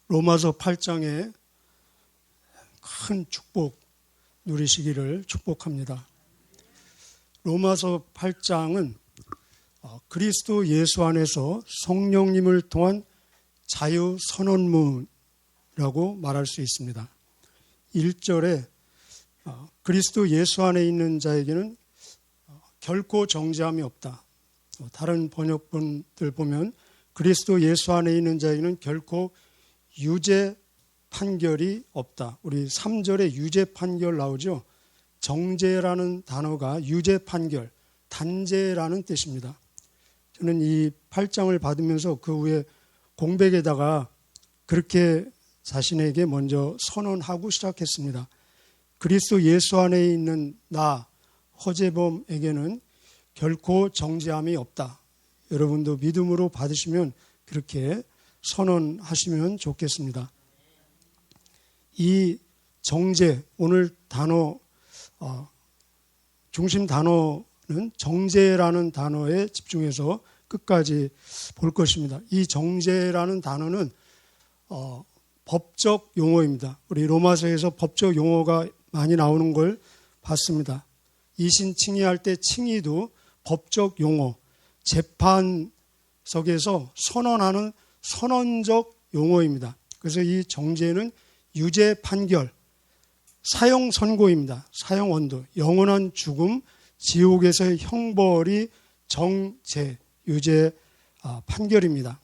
로마서 8장에 큰 축복 누리시기를 축복합니다. 로마서 8장은 그리스도 예수 안에서 성령님을 통한 자유선언문이라고 말할 수 있습니다. 1절에 그리스도 예수 안에 있는 자에게는 결코 정죄함이 없다. 다른 번역본들 보면 그리스도 예수 안에 있는 자에게는 결코 유죄 판결이 없다. 우리 3절에 유죄 판결 나오죠. 정죄라는 단어가 유죄 판결, 단죄라는 뜻입니다. 저는 이 8장을 받으면서 그 후에 공백에다가 그렇게 자신에게 먼저 선언하고 시작했습니다. 그리스도 예수 안에 있는 나 허재범에게는 결코 정죄함이 없다. 여러분도 믿음으로 받으시면 그렇게 선언하시면 좋겠습니다. 이 정죄, 오늘 단어 중심 단어는 정죄라는 단어에 집중해서 끝까지 볼 것입니다. 이 정죄라는 단어는 법적 용어입니다. 우리 로마서에서 법적 용어가 많이 나오는 걸 봤습니다. 이신 칭의할 때 칭의도 법적 용어, 재판석에서 선언하는 선언적 용어입니다. 그래서 이 정죄는 유죄 판결, 사형 선고입니다. 사형 언도, 영원한 죽음, 지옥에서의 형벌이 정죄, 유죄 판결입니다.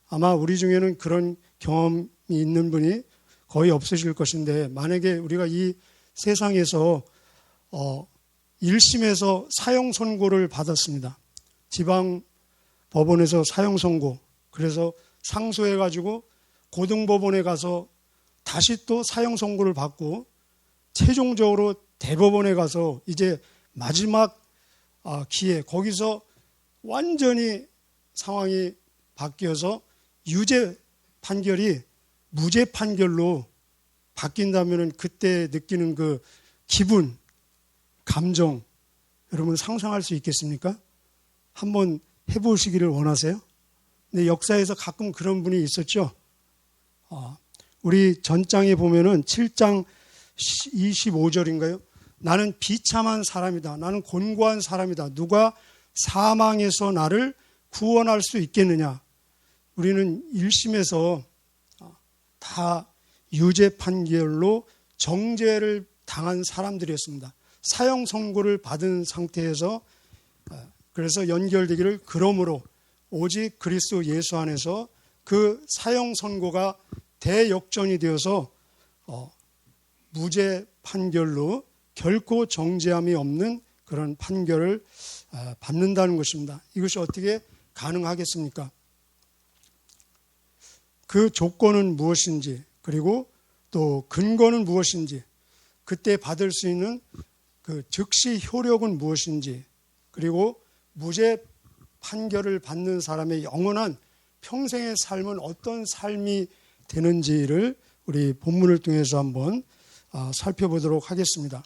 아마 우리 중에는 그런 경험이 있는 분이 거의 없으실 것인데, 만약에 우리가 이 세상에서 1심에서 사형 선고를 받았습니다. 지방 법원에서 사형 선고, 그래서 상소해가지고 고등법원에 가서 다시 또 사형 선고를 받고 최종적으로 대법원에 가서 이제 마지막 기회, 거기서 완전히 상황이 바뀌어서 유죄 판결이 무죄 판결로 바뀐다면 그때 느끼는 그 기분, 감정, 여러분 상상할 수 있겠습니까? 한번 해보시기를 원하세요? 근데 역사에서 가끔 그런 분이 있었죠. 우리 전장에 보면은 7장 25절인가요? 나는 비참한 사람이다. 나는 곤고한 사람이다. 누가 사망에서 나를 구원할 수 있겠느냐? 우리는 1심에서 다 유죄 판결로 정죄를 당한 사람들이었습니다. 사형 선고를 받은 상태에서, 그래서 연결되기를, 그러므로 오직 그리스도 예수 안에서 그 사형 선고가 대역전이 되어서 무죄 판결로 결코 정죄함이 없는 그런 판결을 받는다는 것입니다. 이것이 어떻게 가능하겠습니까? 그 조건은 무엇인지, 그리고 또 근거는 무엇인지, 그때 받을 수 있는 그 즉시 효력은 무엇인지, 그리고 무죄 판결을 받는 사람의 영원한 평생의 삶은 어떤 삶이 되는지를 우리 본문을 통해서 한번 살펴보도록 하겠습니다.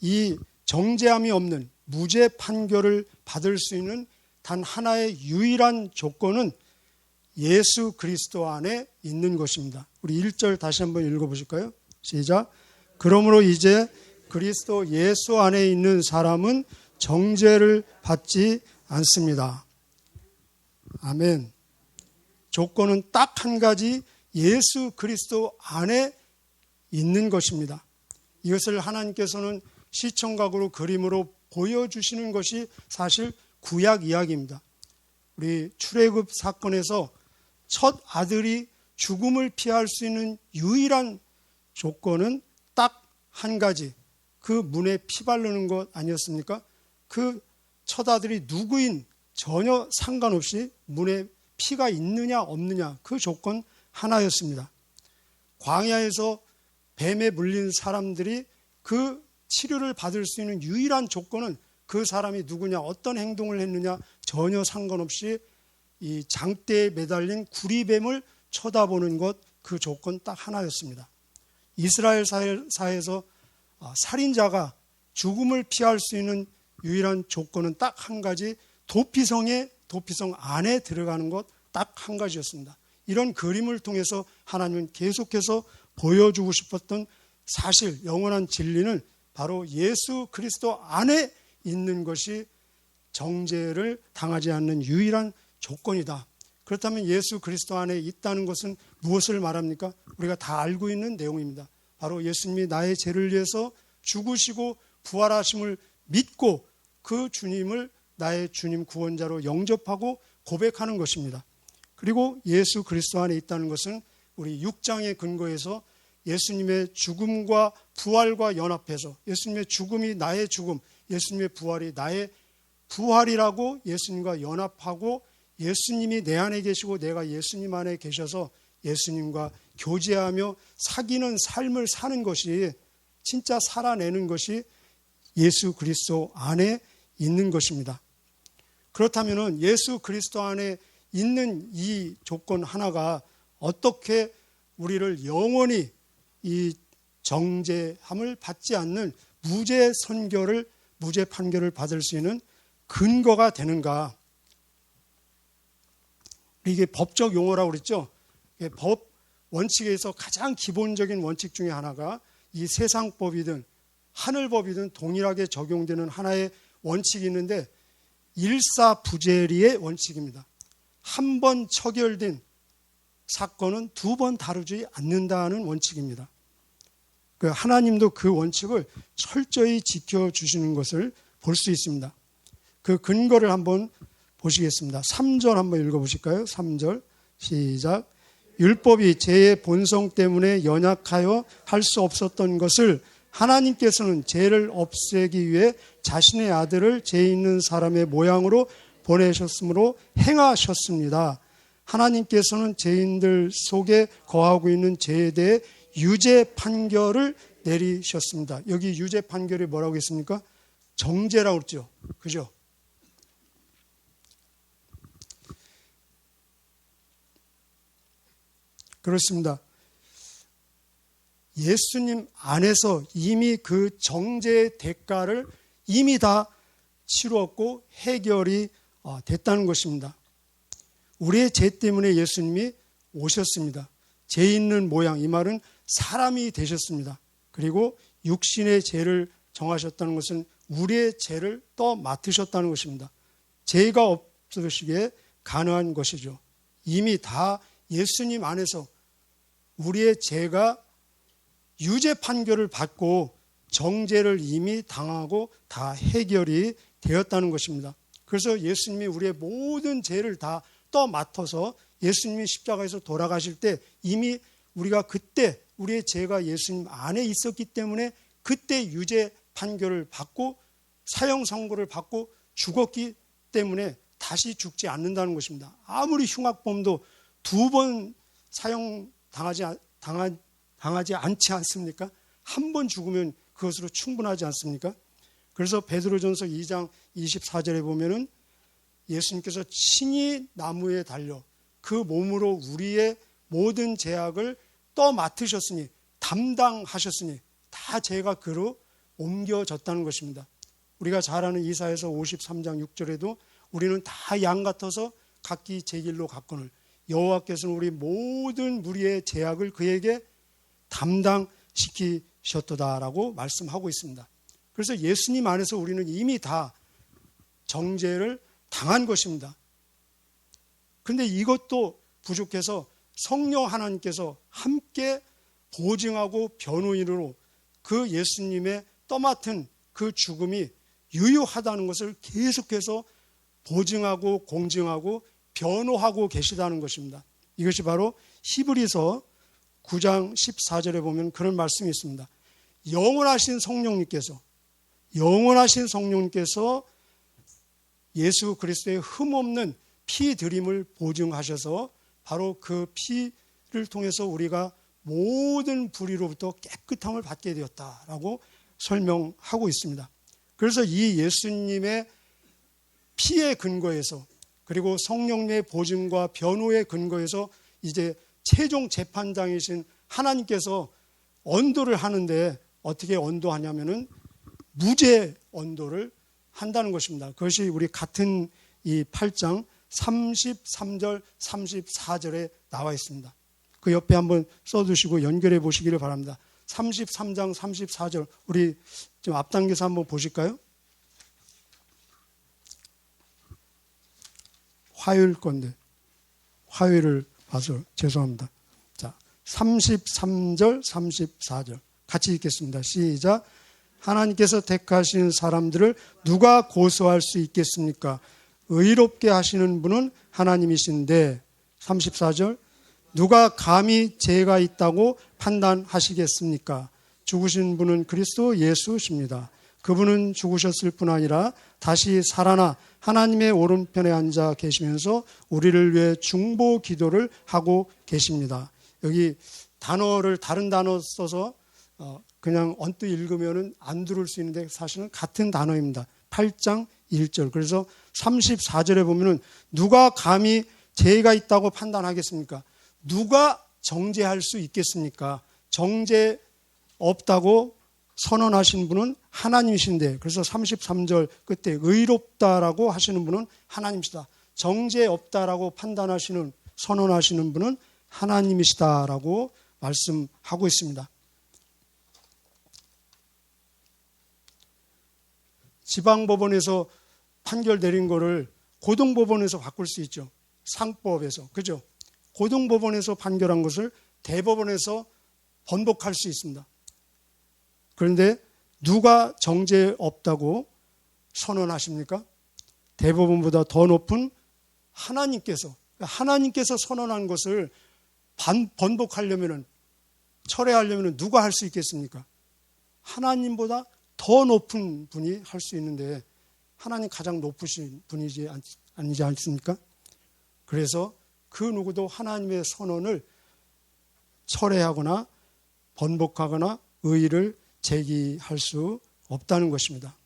이 정죄함이 없는 무죄 판결을 받을 수 있는 단 하나의 유일한 조건은 예수 그리스도 안에 있는 것입니다. 우리 1절 다시 한번 읽어보실까요? 시작. 그러므로 이제 그리스도 예수 안에 있는 사람은 정죄를 받지 않습니다. 아멘. 조건은 딱 한 가지, 예수 그리스도 안에 있는 것입니다. 이것을 하나님께서는 시청각으로 그림으로 보여주시는 것이 사실 구약 이야기입니다. 우리 출애굽 사건에서 첫 아들이 죽음을 피할 수 있는 유일한 조건은 딱 한 가지, 그 문에 피 바르는 것 아니었습니까? 그 첫 아들이 누구인 전혀 상관없이 문에 피가 있느냐 없느냐, 그 조건 하나였습니다. 광야에서 뱀에 물린 사람들이 그 치료를 받을 수 있는 유일한 조건은 그 사람이 누구냐, 어떤 행동을 했느냐 전혀 상관없이 이 장대에 매달린 구리뱀을 쳐다보는 것, 그 조건 딱 하나였습니다. 이스라엘 사회에서 살인자가 죽음을 피할 수 있는 유일한 조건은 딱 한 가지, 도피성 안에 들어가는 것 딱 한 가지였습니다. 이런 그림을 통해서 하나님은 계속해서 보여주고 싶었던 사실, 영원한 진리는 바로 예수 그리스도 안에 있는 것이 정죄를 당하지 않는 유일한 조건이다. 그렇다면 예수 그리스도 안에 있다는 것은 무엇을 말합니까? 우리가 다 알고 있는 내용입니다. 바로 예수님이 나의 죄를 위해서 죽으시고 부활하심을 믿고 그 주님을 나의 주님 구원자로 영접하고 고백하는 것입니다. 그리고 예수 그리스도 안에 있다는 것은 우리 6장의 근거에서 예수님의 죽음과 부활과 연합해서 예수님의 죽음이 나의 죽음, 예수님의 부활이 나의 부활이라고 예수님과 연합하고 예수님이 내 안에 계시고 내가 예수님 안에 계셔서 예수님과 교제하며 사귀는 삶을 사는 것이, 진짜 살아내는 것이 예수 그리스도 안에 있는 것입니다. 그렇다면 예수 그리스도 안에 있는 이 조건 하나가 어떻게 우리를 영원히 이 정죄함을 받지 않는 무죄 선결을, 무죄 판결을 받을 수 있는 근거가 되는가? 이게 법적 용어라고 그랬죠. 법 원칙에서 가장 기본적인 원칙 중에 하나가 이 세상법이든 하늘법이든 동일하게 적용되는 하나의 원칙이 있는데 일사부재리의 원칙입니다. 한 번 처결된 사건은 두 번 다루지 않는다는 원칙입니다. 하나님도 그 원칙을 철저히 지켜주시는 것을 볼 수 있습니다. 그 근거를 한번 보시겠습니다. 3절 한번 읽어보실까요? 3절 시작. 율법이 죄의 본성 때문에 연약하여 할 수 없었던 것을 하나님께서는 죄를 없애기 위해 자신의 아들을 죄 있는 사람의 모양으로 보내셨으므로 행하셨습니다. 하나님께서는 죄인들 속에 거하고 있는 죄에 대해 유죄 판결을 내리셨습니다. 여기 유죄 판결이 뭐라고 했습니까? 정죄라고 그랬죠. 그죠? 그렇습니다. 예수님 안에서 이미 그 정죄의 대가를 이미 다 치루었고 해결이 됐다는 것입니다. 우리의 죄 때문에 예수님이 오셨습니다. 죄 있는 모양, 이 말은 사람이 되셨습니다. 그리고 육신의 죄를 정하셨다는 것은 우리의 죄를 또 맡으셨다는 것입니다. 죄가 없으시기에 가능한 것이죠. 이미 다 예수님 안에서 우리의 죄가 유죄 판결을 받고 정죄를 이미 당하고 다 해결이 되었다는 것입니다. 그래서 예수님이 우리의 모든 죄를 다 떠맡아서 예수님이 십자가에서 돌아가실 때 이미 우리가 그때 우리의 죄가 예수님 안에 있었기 때문에 그때 유죄 판결을 받고 사형 선고를 받고 죽었기 때문에 다시 죽지 않는다는 것입니다. 아무리 흉악범도 두 번 사형 당하지 않지 않습니까? 한 번 죽으면 그것으로 충분하지 않습니까? 그래서 베드로전서 2장 24절에 보면은 예수님께서 친히 나무에 달려 그 몸으로 우리의 모든 죄악을 떠맡으셨으니, 담당하셨으니 다 죄가 그로 옮겨졌다는 것입니다. 우리가 잘 아는 이사야서 53장 6절에도 우리는 다 양 같아서 각기 제 길로 갔거늘 여호와께서는 우리 모든 무리의 죄악을 그에게 담당시키셨도다라고 말씀하고 있습니다. 그래서 예수님 안에서 우리는 이미 다 정죄를 당한 것입니다. 그런데 이것도 부족해서 성령 하나님께서 함께 보증하고 변호인으로 그 예수님의 떠맡은 그 죽음이 유효하다는 것을 계속해서 보증하고 공증하고 변호하고 계시다는 것입니다. 이것이 바로 히브리서 9장 14절에 보면 그런 말씀이 있습니다. 영원하신 성령님께서 예수 그리스도의 흠없는 피 드림을 보증하셔서 바로 그 피를 통해서 우리가 모든 불의로부터 깨끗함을 받게 되었다라고 설명하고 있습니다. 그래서 이 예수님의 피의 근거에서 그리고 성령의 보증과 변호의 근거에서 이제 최종 재판장이신 하나님께서 언도를 하는데 어떻게 언도하냐면은 무죄 언도를 한다는 것입니다. 그것이 우리 같은 이 8장 33절, 34절에 나와 있습니다. 그 옆에 한번 써두시고 연결해 보시기를 바랍니다. 33장 34절 우리 좀 앞당겨서 한번 보실까요? 화요일 건데 화요일을 봐서 죄송합니다. 자, 33절 34절 같이 읽겠습니다. 시작. 하나님께서 택하신 사람들을 누가 고소할 수 있겠습니까? 의롭게 하시는 분은 하나님이신데 34절 누가 감히 죄가 있다고 판단하시겠습니까? 죽으신 분은 그리스도 예수십니다. 그분은 죽으셨을 뿐 아니라 다시 살아나 하나님의 오른편에 앉아 계시면서 우리를 위해 중보 기도를 하고 계십니다. 여기 단어를 다른 단어 써서 그냥 언뜻 읽으면 안 들을 수 있는데 사실은 같은 단어입니다. 8장 1절. 그래서 34절에 보면은 누가 감히 죄가 있다고 판단하겠습니까? 누가 정죄할 수 있겠습니까? 정죄 없다고 선언하신 분은 하나님이신데, 그래서 33절 끝에 의롭다라고 하시는 분은 하나님이시다. 정죄 없다라고 판단하시는, 선언하시는 분은 하나님이시다라고 말씀하고 있습니다. 지방법원에서 판결 내린 거를 고등법원에서 바꿀 수 있죠. 상법에서. 그죠? 고등법원에서 판결한 것을 대법원에서 번복할 수 있습니다. 그런데 누가 정죄 없다고 선언하십니까? 대법원보다 더 높은 하나님께서 선언한 것을 번복하려면, 철회하려면 누가 할 수 있겠습니까? 하나님보다 더 높은 분이 할 수 있는데 하나님 가장 높으신 분이지 아니지 않습니까? 그래서 그 누구도 하나님의 선언을 철회하거나 번복하거나 의의를 제기할 수 없다는 것입니다.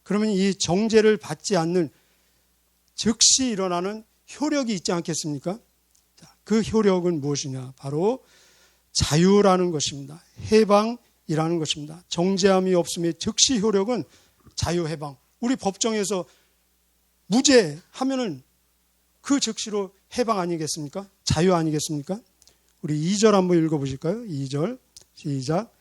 그러면 이 정죄를 받지 않는 즉시 일어나는 효력이 있지 않겠습니까? 그 효력은 무엇이냐? 바로 자유라는 것입니다. 해방이라는 것입니다. 정죄함이 없음의 즉시 효력은 자유해방. 우리 법정에서 무죄 하면은 그 즉시로 해방 아니겠습니까? 자유 아니겠습니까? 우리 2절 한번 읽어보실까요? 2절 시작.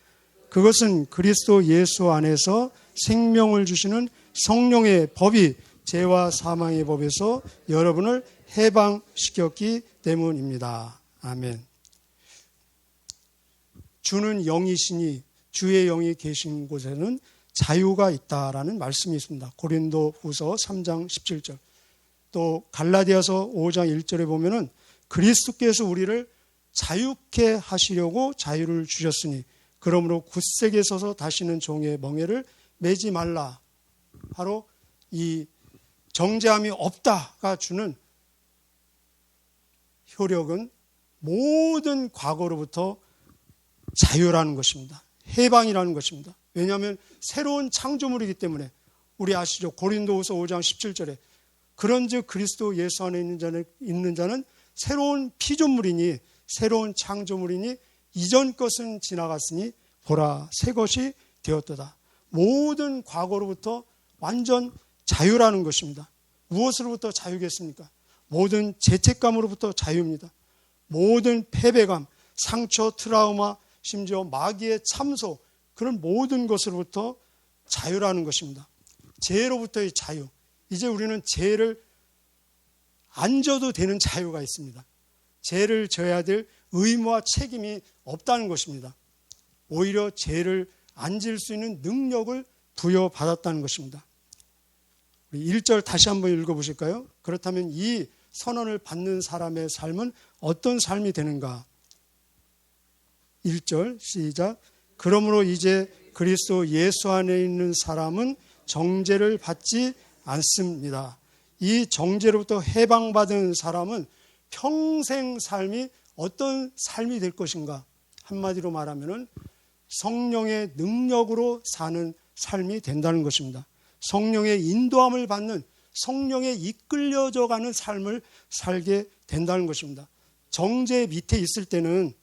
그것은 그리스도 예수 안에서 생명을 주시는 성령의 법이 죄와 사망의 법에서 여러분을 해방시켰기 때문입니다. 아멘. 주는 영이시니 주의 영이 계신 곳에는 자유가 있다라는 말씀이 있습니다. 고린도후서 3장 17절. 또 갈라디아서 5장 1절에 보면은 그리스도께서 우리를 자유케 하시려고 자유를 주셨으니 그러므로 굳세게 서서 다시는 종의 멍에를 매지 말라. 바로 이 정죄함이 없다가 주는 효력은 모든 과거로부터 자유라는 것입니다. 해방이라는 것입니다. 왜냐하면 새로운 창조물이기 때문에. 우리 아시죠? 고린도후서 5장 17절에 그런즉 그리스도 예수 안에 있는 자는 새로운 피조물이니 새로운 창조물이니 이전 것은 지나갔으니 보라 새 것이 되었도다. 모든 과거로부터 완전 자유라는 것입니다. 무엇으로부터 자유겠습니까? 모든 죄책감으로부터 자유입니다. 모든 패배감, 상처, 트라우마, 심지어 마귀의 참소, 그런 모든 것으로부터 자유라는 것입니다. 죄로부터의 자유. 이제 우리는 죄를 안 져도 되는 자유가 있습니다. 죄를 져야 될 의무와 책임이 없다는 것입니다. 오히려 죄를 안 질 수 있는 능력을 부여받았다는 것입니다. 우리 1절 다시 한번 읽어보실까요? 그렇다면 이 선언을 받는 사람의 삶은 어떤 삶이 되는가? 1절 시작. 그러므로 이제 그리스도 예수 안에 있는 사람은 정죄를 받지 않습니다. 이 정죄로부터 해방받은 사람은 평생 삶이 어떤 삶이 될 것인가? 한마디로 말하면 성령의 능력으로 사는 삶이 된다는 것입니다. 성령의 인도함을 받는, 성령에 이끌려져 가는 삶을 살게 된다는 것입니다. 정죄 밑에 있을 때는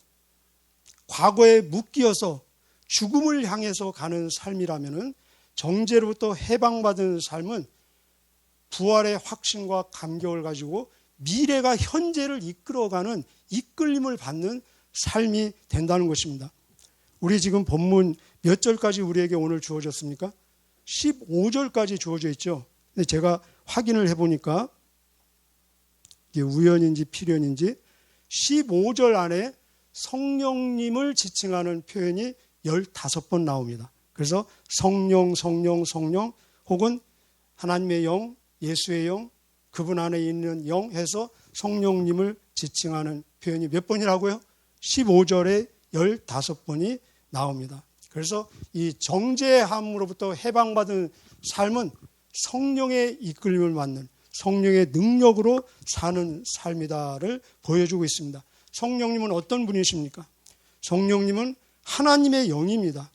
과거에 묶여서 죽음을 향해서 가는 삶이라면 정죄로부터 해방받은 삶은 부활의 확신과 감격을 가지고 미래가 현재를 이끌어가는 이끌림을 받는 삶이 된다는 것입니다. 우리 지금 본문 몇 절까지 우리에게 오늘 주어졌습니까? 15절까지 주어져 있죠. 근데 제가 확인을 해보니까 이게 우연인지 필연인지 15절 안에 성령님을 지칭하는 표현이 15번 나옵니다. 그래서 성령, 성령, 성령 혹은 하나님의 영, 예수의 영, 그분 안에 있는 영 해서 성령님을 지칭하는 표현이 몇 번이라고요? 15절에 15번이 나옵니다. 그래서 이 정죄함으로부터 해방받은 삶은 성령의 이끌림을 받는 성령의 능력으로 사는 삶이다를 보여주고 있습니다. 성령님은 어떤 분이십니까? 성령님은 하나님의 영입니다.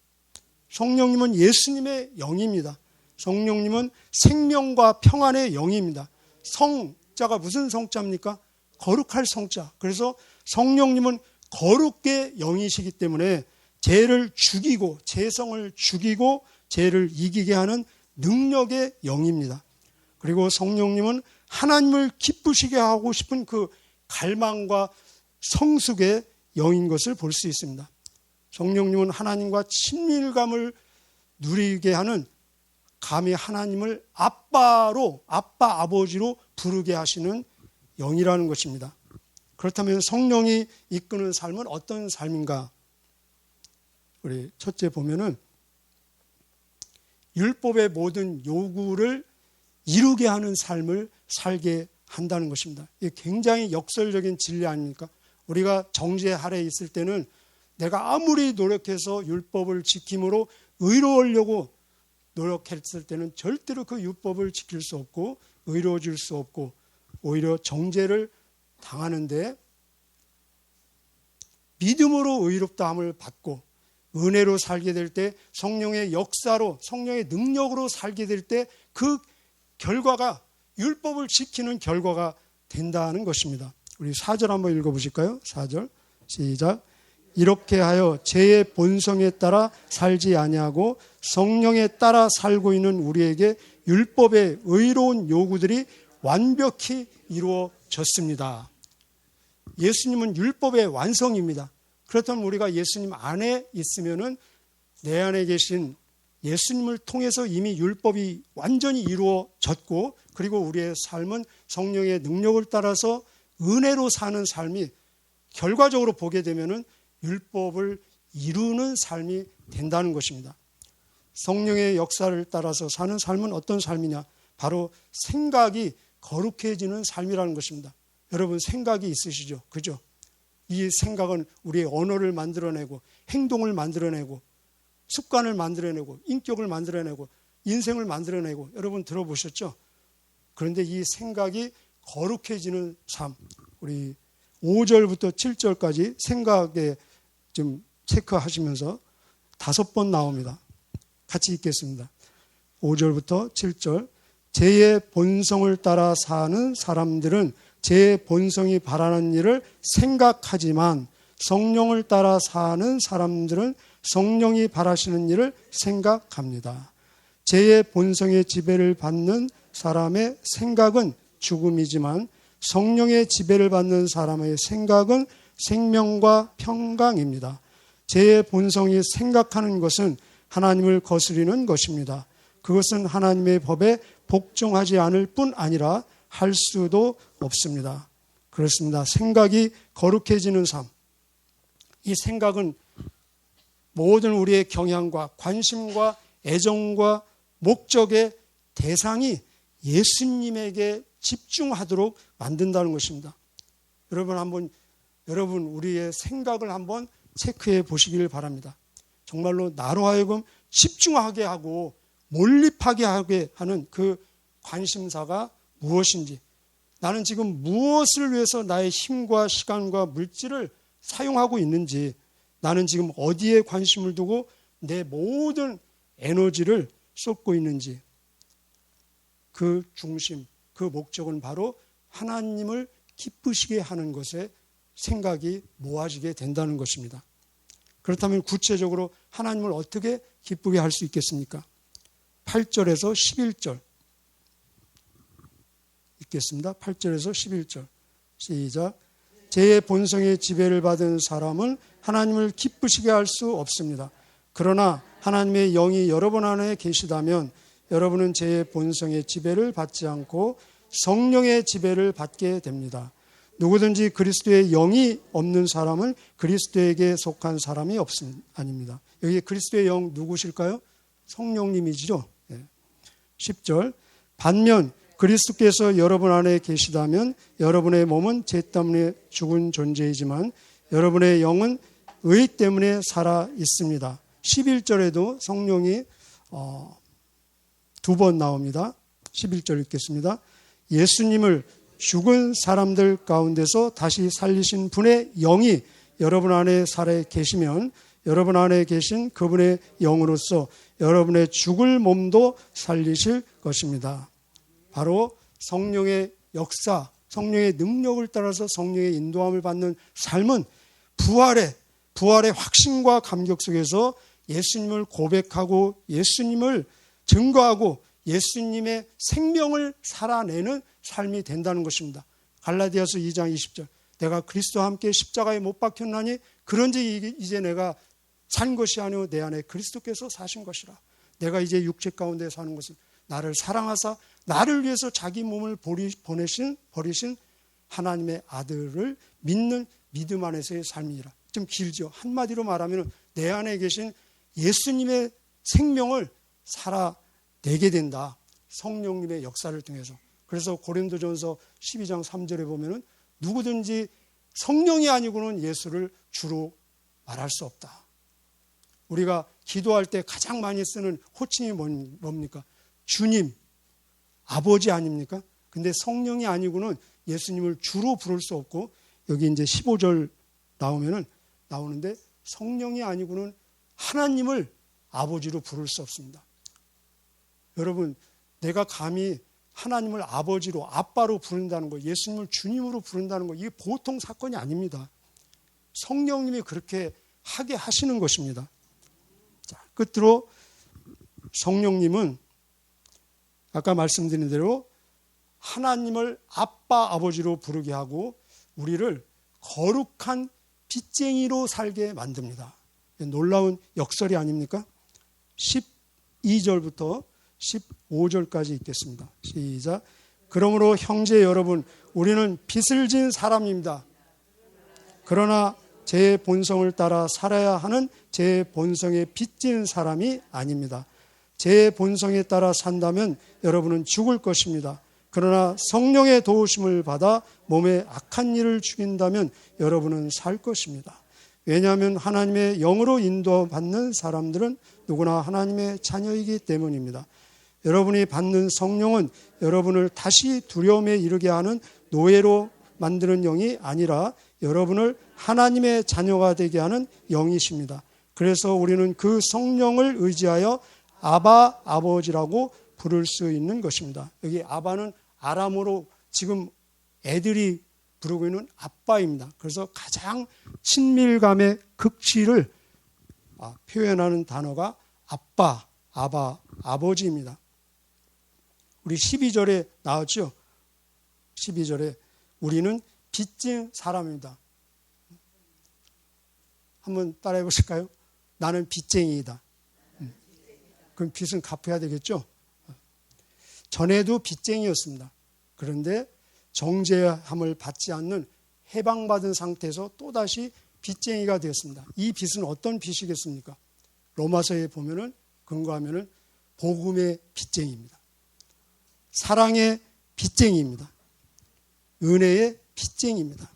성령님은 예수님의 영입니다. 성령님은 생명과 평안의 영입니다. 성자가 무슨 성자입니까? 거룩할 성자. 그래서 성령님은 거룩의 영이시기 때문에 죄를 죽이고 죄성을 죽이고 죄를 이기게 하는 능력의 영입니다. 그리고 성령님은 하나님을 기쁘시게 하고 싶은 그 갈망과 성숙의 영인 것을 볼 수 있습니다. 성령님은 하나님과 친밀감을 누리게 하는 감히 하나님을 아빠로 아빠 아버지로 부르게 하시는 영이라는 것입니다. 그렇다면 성령이 이끄는 삶은 어떤 삶인가? 우리 첫째 보면은 율법의 모든 요구를 이루게 하는 삶을 살게 한다는 것입니다. 이게 굉장히 역설적인 진리 아닙니까? 우리가 정죄 아래에 있을 때는 내가 아무리 노력해서 율법을 지킴으로 의로우려고 노력했을 때는 절대로 그 율법을 지킬 수 없고 의로워질 수 없고 오히려 정죄를 당하는데 믿음으로 의롭다함을 받고 은혜로 살게 될 때 성령의 역사로 성령의 능력으로 살게 될 때 그 결과가 율법을 지키는 결과가 된다는 것입니다. 우리 4절 한번 읽어보실까요? 4절 시작. 이렇게 하여 죄의 본성에 따라 살지 아니하고 성령에 따라 살고 있는 우리에게 율법의 의로운 요구들이 완벽히 이루어졌습니다. 예수님은 율법의 완성입니다. 그렇다면 우리가 예수님 안에 있으면은 내 안에 계신 예수님을 통해서 이미 율법이 완전히 이루어졌고 그리고 우리의 삶은 성령의 능력을 따라서 은혜로 사는 삶이 결과적으로 보게 되면은 율법을 이루는 삶이 된다는 것입니다. 성령의 역사를 따라서 사는 삶은 어떤 삶이냐? 바로 생각이 거룩해지는 삶이라는 것입니다. 여러분 생각이 있으시죠? 그죠? 이 생각은 우리의 언어를 만들어내고 행동을 만들어내고 습관을 만들어내고 인격을 만들어내고 인생을 만들어내고 여러분 들어보셨죠? 그런데 이 생각이 거룩해지는 삶, 우리 5절부터 7절까지 생각에 좀 체크하시면서 5번 나옵니다. 같이 읽겠습니다. 5절부터 7절. 죄의 본성을 따라 사는 사람들은 제 본성이 바라는 일을 생각하지만 성령을 따라 사는 사람들은 성령이 바라시는 일을 생각합니다. 죄의 본성의 지배를 받는 사람의 생각은 죽음이지만 성령의 지배를 받는 사람의 생각은 생명과 평강입니다. 죄의 본성이 생각하는 것은 하나님을 거스리는 것입니다. 그것은 하나님의 법에 복종하지 않을 뿐 아니라 할 수도 없습니다. 그렇습니다. 생각이 거룩해지는 삶. 이 생각은 모든 우리의 경향과 관심과 애정과 목적의 대상이 예수님에게 집중하도록 만든다는 것입니다. 여러분 우리의 생각을 한번 체크해 보시길 바랍니다. 정말로 나로 하여금 집중하게 하고 몰입하게 하게 하는 그 관심사가 무엇인지, 나는 지금 무엇을 위해서 나의 힘과 시간과 물질을 사용하고 있는지, 나는 지금 어디에 관심을 두고 내 모든 에너지를 쏟고 있는지, 그 중심, 그 목적은 바로 하나님을 기쁘시게 하는 것에 생각이 모아지게 된다는 것입니다. 그렇다면 구체적으로 하나님을 어떻게 기쁘게 할 수 있겠습니까? 8절에서 11절 읽겠습니다. 8절에서 11절 시작. 제 본성의 지배를 받은 사람은 하나님을 기쁘시게 할 수 없습니다. 그러나 하나님의 영이 여러분 안에 계시다면 여러분은 제 본성의 지배를 받지 않고 성령의 지배를 받게 됩니다. 누구든지 그리스도의 영이 없는 사람은 그리스도에게 속한 사람이 아닙니다. 여기 그리스도의 영 누구실까요? 성령님이시죠. 10절. 반면 그리스도께서 여러분 안에 계시다면 여러분의 몸은 죄 때문에 죽은 존재이지만 여러분의 영은 의 때문에 살아 있습니다. 11절에도 성령이 두 번 나옵니다. 11절 읽겠습니다. 예수님을 죽은 사람들 가운데서 다시 살리신 분의 영이 여러분 안에 살아 계시면 여러분 안에 계신 그분의 영으로서 여러분의 죽을 몸도 살리실 것입니다. 바로 성령의 역사, 성령의 능력을 따라서 성령의 인도함을 받는 삶은 부활의 확신과 감격 속에서 예수님을 고백하고 예수님을 증거하고 예수님의 생명을 살아내는 삶이 된다는 것입니다. 갈라디아서 2장 20절. 내가 그리스도와 함께 십자가에 못 박혔나니 그런지 이제 내가 산 것이 아니오 내 안에 그리스도께서 사신 것이라. 내가 이제 육체 가운데 사는 것은 나를 사랑하사 나를 위해서 자기 몸을 버리신 하나님의 아들을 믿는 믿음 안에서의 삶이라. 좀 길죠. 한마디로 말하면 내 안에 계신 예수님의 생명을 살아내게 된다. 성령님의 역사를 통해서. 그래서 고린도전서 12장 3절에 보면은 누구든지 성령이 아니고는 예수를 주로 말할 수 없다. 우리가 기도할 때 가장 많이 쓰는 호칭이 뭡니까? 주님, 아버지 아닙니까? 근데 성령이 아니고는 예수님을 주로 부를 수 없고 여기 이제 15절 나오는데 성령이 아니고는 하나님을 아버지로 부를 수 없습니다. 여러분, 내가 감히 하나님을 아버지로, 아빠로 부른다는 거, 예수님을 주님으로 부른다는 거, 이게 보통 사건이 아닙니다. 성령님이 그렇게 하게 하시는 것입니다. 자, 끝으로 성령님은 아까 말씀드린 대로 하나님을 아빠, 아버지로 부르게 하고 우리를 거룩한 빚쟁이로 살게 만듭니다. 놀라운 역설이 아닙니까? 12절부터 15절까지 읽겠습니다. 시작. 그러므로 형제 여러분, 우리는 빚을 진 사람입니다. 그러나 제 본성을 따라 살아야 하는 제 본성에 빚진 사람이 아닙니다. 제 본성에 따라 산다면 여러분은 죽을 것입니다. 그러나 성령의 도우심을 받아 몸에 악한 일을 죽인다면 여러분은 살 것입니다. 왜냐하면 하나님의 영으로 인도받는 사람들은 누구나 하나님의 자녀이기 때문입니다. 여러분이 받는 성령은 여러분을 다시 두려움에 이르게 하는 노예로 만드는 영이 아니라 여러분을 하나님의 자녀가 되게 하는 영이십니다. 그래서 우리는 그 성령을 의지하여 아바, 아버지라고 부를 수 있는 것입니다. 여기 아바는 아람어로 지금 애들이 부르고 있는 아빠입니다. 그래서 가장 친밀감의 극치를 표현하는 단어가 아빠, 아바, 아버지입니다. 우리 12절에 나왔죠? 12절에 우리는 빚진 사람입니다. 한번 따라해 보실까요? 나는 빚쟁이이다. 그럼 빚은 갚아야 되겠죠? 전에도 빚쟁이였습니다. 그런데 정죄함을 받지 않는 해방받은 상태에서 또다시 빚쟁이가 되었습니다. 이 빚은 어떤 빚이겠습니까? 로마서에 보면은 근거하면은 복음의 빚쟁이입니다. 사랑의 빚쟁이입니다. 은혜의 빚쟁이입니다.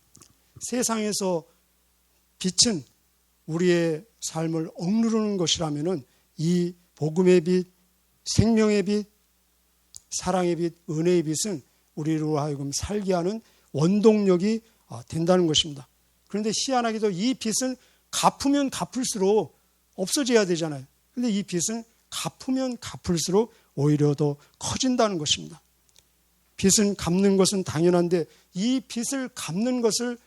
세상에서 빚은 우리의 삶을 억누르는 것이라면은 이 복음의 빚, 생명의 빚, 사랑의 빚, 은혜의 빚은 우리로 하여금 살게 하는 원동력이 된다는 것입니다. 그런데 희한하게도 이 빚은 갚으면 갚을수록 없어져야 되잖아요. 그런데 이 빚은 갚으면 갚을수록 오히려 더 커진다는 것입니다. 빚은 갚는 것은 당연한데 이 빚을 갚는 것을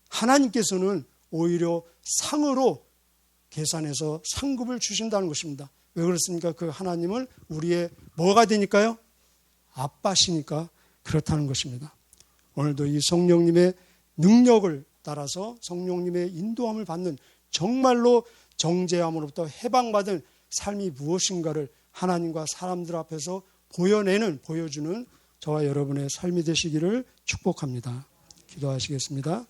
하나님께서는 오히려 상으로 계산해서 상급을 주신다는 것입니다. 왜 그렇습니까? 그 하나님은 우리의 뭐가 되니까요? 아빠시니까 그렇다는 것입니다. 오늘도 이 성령님의 능력을 따라서 성령님의 인도함을 받는 정말로 정죄함으로부터 해방받은 삶이 무엇인가를 하나님과 사람들 앞에서 보여주는 저와 여러분의 삶이 되시기를 축복합니다. 기도하시겠습니다.